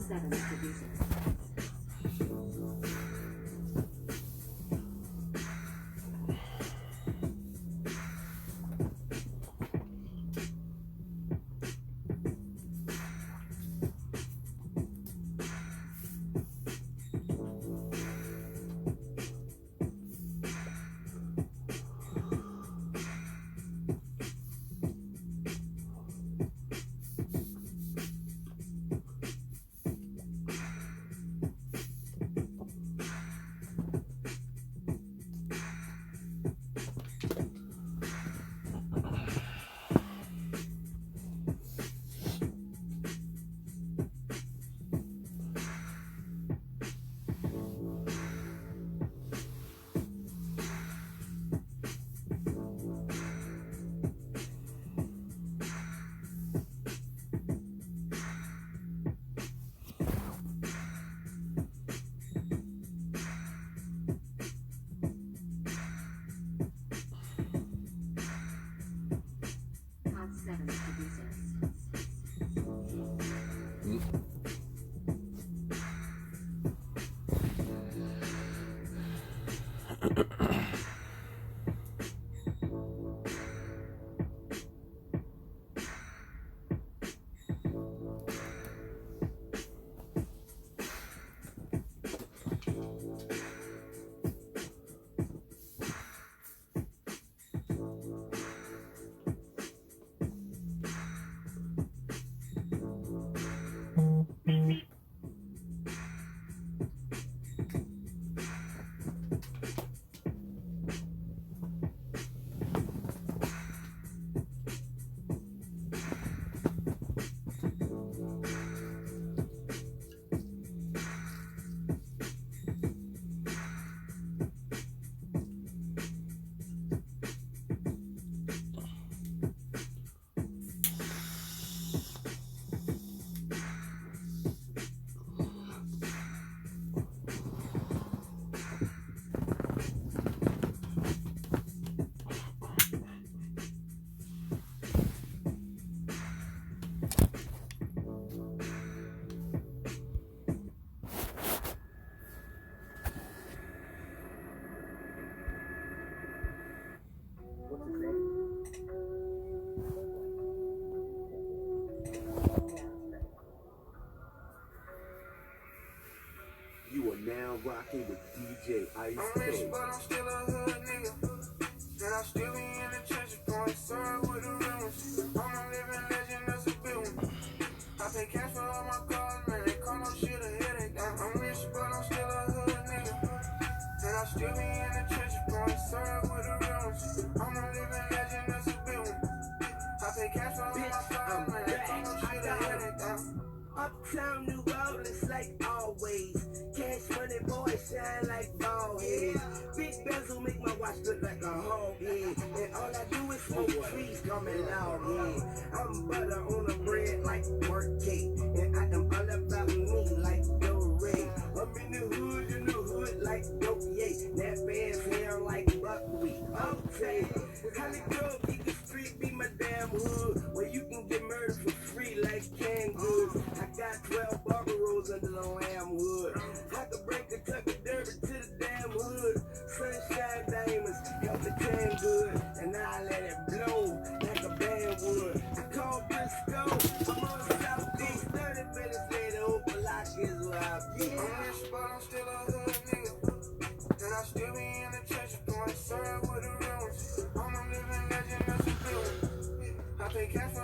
7 producers. You are now rocking with DJ Ice I'm rich, but I'm still a hood nigga. And I still be in the trenches, going sorry with the real ones. I'm a living legend, that's a big one. I pay cash for all my cars, man. They call no shit a headache. I'm rich, but I'm still a hood nigga. And I still be in the trenches, going sorry with the real ones. I'm a living legend, that's a big one. I pay cash for all my cars, man. They call no shit a headache. Uptown New Orleans like always. Cash money boy shine like ball heads. Big bezel make my watch look like a hog head. And all I do is smoke trees coming loud head. I'm butter on the bread like work cake. And I am all about me like Doe Ray. I'm in the hood like Dope Yay. That band sound like buckwheat. Okay. Holly Grove, Eagle Street be my damn hood. Where you can get murdered for free like canned goods. I got 12 barber rolls under the lamb hood. I could break the Kentucky Derby to the damn hood. Sunshine diamonds, help the tan good. And I let it blow like a band would. I call Briscoe, I'm on Southeast. 30 minutes later, Opalaka is where I be. I'm rich, but I'm still a hood nigga. And I still be in the trenches, going sorry with the real ones. I'm a living legend, that's a big one. I pay cash